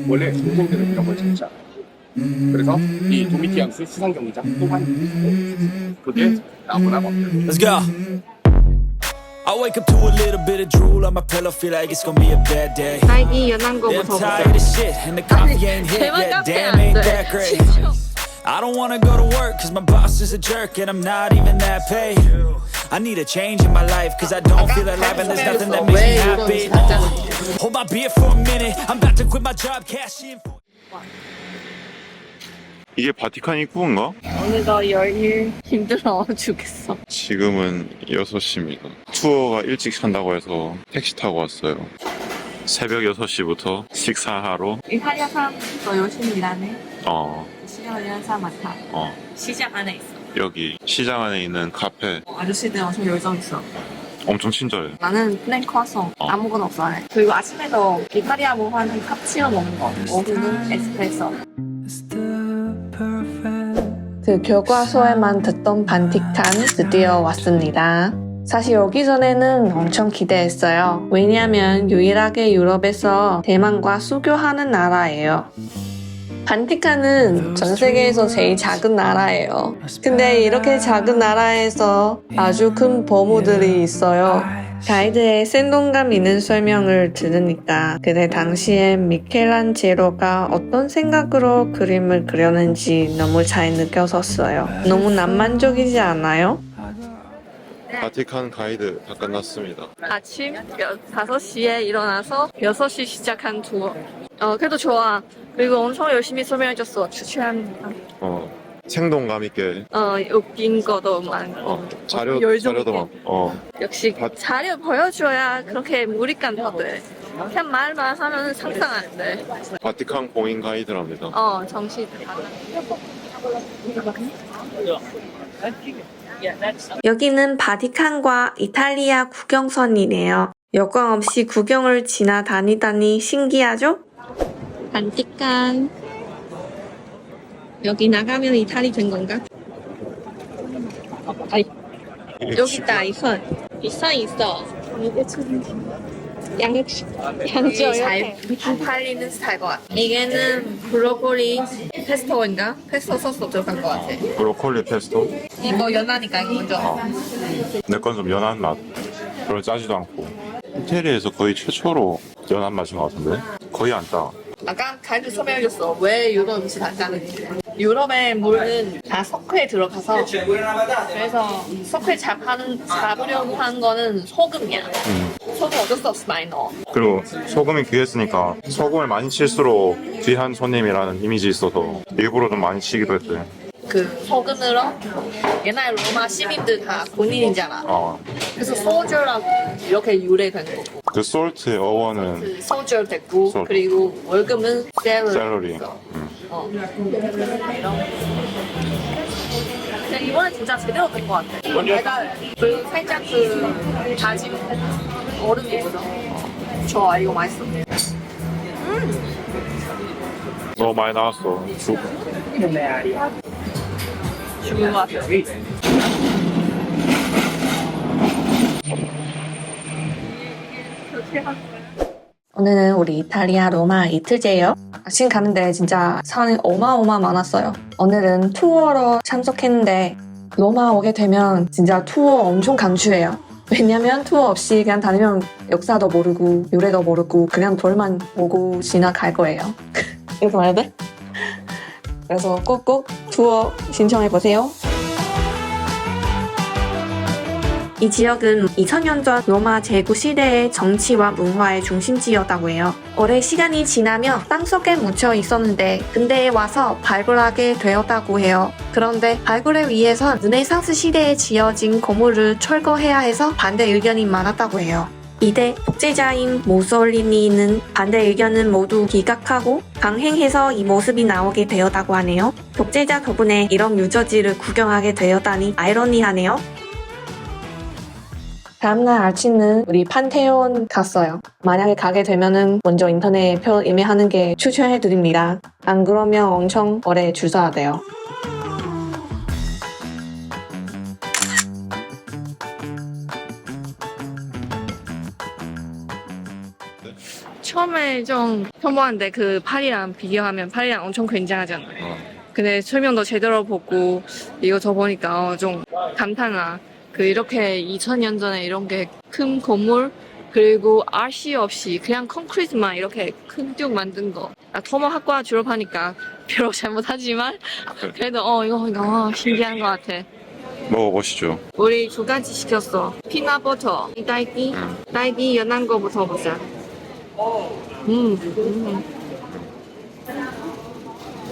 원래 동성들은 이런 걸 찾지 않아요. 그래서 이 도미티안스 시상 경기장 또한 있고 그게 나무나 먹는. Let's go. I wake up to a little bit of drool on my pillow, feel like it's gonna be a bad day. 딸기 연한 Yeah, I'm 거부터 tired of shit, and the coffee ain't hit 제발 yet. 카페 Damn, 안 ain't 돼. that great. I don't wanna go to work, cause my boss is a jerk, and I'm not even that paid. I need a change in my life, cause I don't feel alive, and there's nothing that makes me happy. Hold my beer for a minute, I'm about to quit my job, cash in. 이게 바티칸 입구인가? 오늘도 열일 힘들어 죽겠어. 지금은 6시입니다. 투어가 일찍 산다고 해서 택시 타고 왔어요. 새벽 6시부터 식사하러 이탈리아 사람도 열심히 일하네. 시장 일하는 사람 많다. 시장 안에 있어. 여기 시장 안에 있는 카페 아저씨들 엄청 열정 있어. 엄청 친절해. 나는 플랜 크루아상 아무거나 없어 안 해. 그리고 아침에도 이탈리아 문화는 카푸치노 먹는 거. 오후는 에스프레소. 그 교과서에만 듣던 반티칸 드디어 왔습니다. 사실 오기 전에는 엄청 기대했어요. 왜냐면 유일하게 유럽에서 대만과 수교하는 나라예요. 반티칸은 전 세계에서 제일 작은 나라예요. 근데 이렇게 작은 나라에서 아주 큰 버무들이 있어요. 가이드에 생동감 있는 설명을 들으니까 그때 당시엔 미켈란젤로가 어떤 생각으로 그림을 그렸는지 너무 잘 느껴졌어요. 너무 낭만적이지 않아요? 바티칸 가이드 다 끝났습니다. 아침 5시에 일어나서 6시 시작한 투어. 그래도 좋아. 그리고 엄청 열심히 설명해줬어. 추천합니다. 생동감 있게 웃긴 것도 많고. 열정 자료도 있게. 많고 역시 자료 보여줘야 그렇게 몰입감 돼. 그냥 말만 하면 상상 안 돼. 바티칸 공인 가이드랍니다. 정신. 여기는 바티칸과 이탈리아 국경선이네요. 여권 없이 구경을 지나다니다니 신기하죠? 바티칸. 여기 나가면 이탈리 된 건가? 여기 있다, 이 선. 이 선 있어. 양쪽 잘 팔리는 스타일 것 같아. 이게는 브로콜리 페스토인가? 페스토 소스 들어간 것 같아. 브로콜리 페스토? 이거 연하니까 이거 먼저. 내 건 좀 연한 맛. 별로 짜지도 않고. 이태리에서 거의 최초로 연한 맛인 것 같은데? 거의 안 짜. 아까 가이드 설명해줬어. 왜 유럽 음식 안 짜는지. 유럽의 물은 다 석회에 들어가서 그래서 석회 잡으려고 하는 거는 소금이야. 소금 어쩔 수 없이 많이 넣어. 그리고 소금이 귀했으니까 소금을 많이 칠수록 귀한 손님이라는 이미지 있어서 일부러 좀 많이 치기도 했대. 그 소금으로 옛날 로마 시민들 다 군인이잖아. 그래서 소주라고 이렇게 유래된 거고. 그 솔트의 어원은 그 소주 됐고 솔. 그리고 월급은 샐러리. 근데 이번에 진짜 제대로 된 것 같아. 달달해. 그리고 살짝 그 다진 얼음이 있어. 좋아, 이거 맛있어. 너무 많이 나왔어. 죽은 것 같아. 오늘은 우리 이탈리아 로마 이틀째예요. 아침 가는데 진짜 사람이 어마어마 많았어요. 오늘은 투어로 참석했는데 로마 오게 되면 진짜 투어 엄청 강추해요. 왜냐면 투어 없이 그냥 다니면 역사도 모르고 유래도 모르고 그냥 돌만 보고 지나갈 거예요. 이렇게 말해야 돼? 그래서 꼭꼭 투어 신청해보세요. 이 지역은 2000년 전 로마 제국시대의 정치와 문화의 중심지였다고 해요. 오래 시간이 지나며 땅속에 묻혀 있었는데 근대에 와서 발굴하게 되었다고 해요. 그런데 발굴을 위해서 르네상스 시대에 지어진 건물을 철거해야 해서 반대 의견이 많았다고 해요. 이때 독재자인 모솔리니는 반대 의견은 모두 기각하고 강행해서 이 모습이 나오게 되었다고 하네요. 독재자 덕분에 이런 유적지를 구경하게 되었다니 아이러니하네요. 다음날 아침은 우리 판테온 갔어요. 만약에 가게 되면은 먼저 인터넷 표 예매하는 게 추천해드립니다. 안 그러면 엄청 오래 줄 서야 돼요. 처음에 정말 좀 평범한데 그 파리랑 비교하면 파리랑 엄청 굉장하잖아. 근데 설명도 제대로 보고 이거 보니까 좀 감탄아. 그 이렇게 2000년 전에 이런 게 큰 건물 그리고 RC 없이 그냥 콘크리트만 이렇게 큰 쭉 만든 거. 나 토목학과 졸업하니까 별로 잘못하지만 그래도 이거 신기한 것 같아. 먹어보시죠. 우리 두 가지 시켰어. 피넛버터, 딸기 연한 거부터 보자.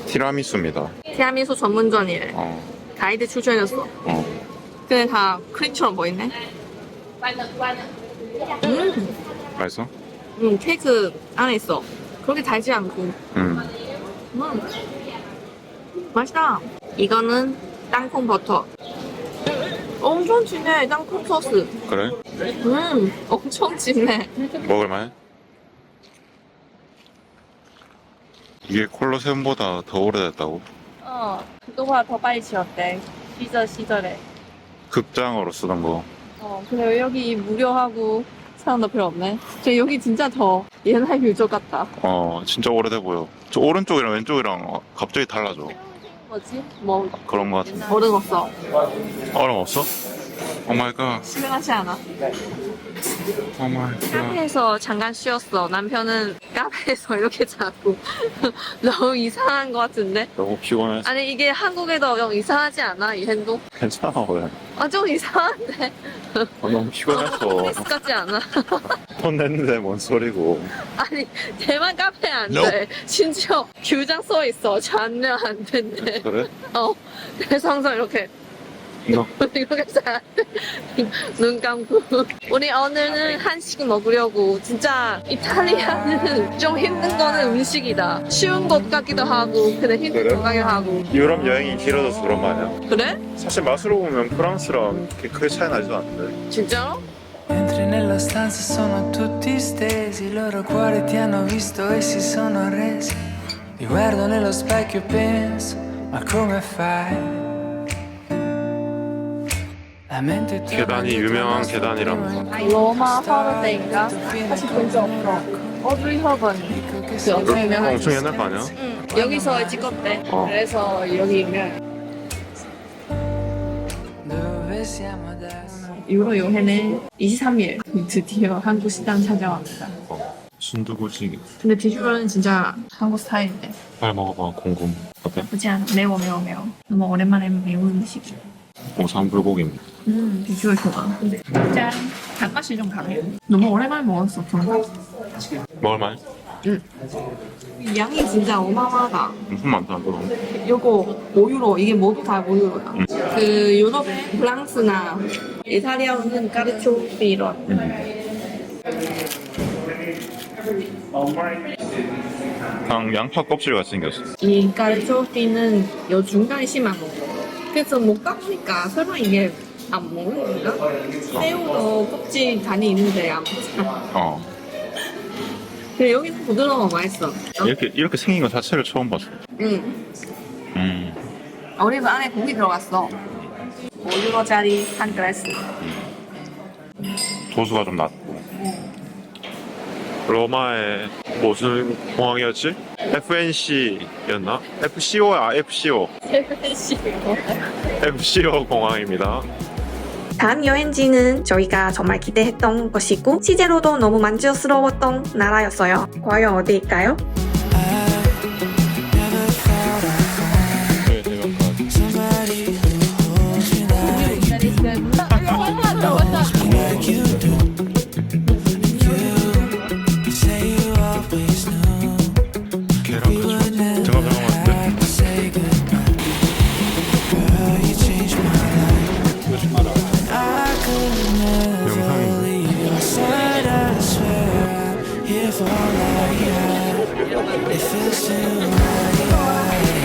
티라미수입니다. 티라미수 전문점이래. 어. 가이드 추천해줬어. 근데 다 크림처럼 보이네. 맛있어? 케이크 안에 있어. 그렇게 달지 않고. 맛있다. 이거는 땅콩 버터. 엄청 진해, 땅콩 소스. 그래? 엄청 진해. 먹을만해? 이게 콜로세움보다 더 오래됐다고? 그거보다 더 빨리 지었대. 시절에. 극장으로 쓰던 거. 근데 왜 여기 무료하고 사람도 별로 없네. 근데 여기 진짜 더 옛날 유적 같다. 진짜 오래돼 보여. 저 오른쪽이랑 왼쪽이랑 갑자기 달라져. 뭐지? 그런 거 같은데. 얼음 없어. 얼음 없어? 오 마이 갓. 심각하지 않아. 오 마이 갓. 카페에서 잠깐 쉬었어. 남편은 카페에서 이렇게 자고 너무 이상한 것 같은데? 너무 피곤해서. 아니 이게 한국에도 좀 이상하지 않아? 이 행동? 괜찮아, 왜? 좀 이상한데? 너무 피곤해서. 스 같지 않아? 돈 냈는데 뭔 소리고. 아니 대만 카페 안 돼. 심지어 규장 써 있어. 잔면 안 된대. 그래? 그래서 항상 이렇게 너. 이렇게 잘 눈 감고 우리 오늘은 한식 먹으려고. 진짜 이탈리아는 좀 힘든 거는 음식이다. 쉬운 것 같기도 하고 근데 힘든 그래? 것 같기도 하고. 유럽 여행이 길어져서 그런 거 아니야? 그래? 사실 맛으로 보면 프랑스랑 그렇게 크게 차이 나지도 않는데. 진짜로? Entri nella stanza e sono tutti stesi, i loro cuori ti hanno visto e si sono arresi. Mi guardo nello specchio e penso, ma come fai? La mente torna 계단이 dietro 유명한 il nostro 계단이라면서. primo 로마 incontro, 허브데이인가? 사실 본 적 없어. 어드리 허번. 그 엄청 유명한. 엄청 옛날 거 아니야? 응. 여기서 찍었대. 그래서 여기 유명. dove siamo adesso? 유로 여행은 23일 드디어 한국 식당 찾아왔다. 순두부찌개. 근데 비주얼은 진짜 한국 스타일인데. 빨리 먹어봐, 궁금. 어때? 그렇지 않아? 매워. 너무 오랜만에 매운 음식이야. 오삼 불고기입니다. 비주얼 좋아. 짠. 단맛이 좀 강해. 너무 오랜만에 먹었어. 정말. 먹을만? 양이 진짜 어마어마하다. 엄청 많다, 너. 요거 5유로. 이게 모두 다 5유로야. 그 유럽의 프랑스나 이탈리아는 까르초피 이런. 그냥 양파 껍질 같이 생겼어. 이 까르초피는 요 중간에 심한 거. 그래서 먹다 보니까 설마 이게 안 먹는 건가? 새우도 껍질 간이 있는데 안 먹잖아. 근데 여기는 부드러워 맛있어. 이렇게 생긴 거 자체를 처음 봤어. 응. 음. 올리브 안에 고기 들어갔어. 5유로짜리 한 그라스. 도수가 좀 낮고. 로마의 무슨 공항이었지? FNC였나? FCO야, FCO. FCO 공항입니다. 다음 여행지는 저희가 정말 기대했던 것이고 실제로도 너무 만족스러웠던 나라였어요. 과연 어디일까요? If all I got, it feels too right.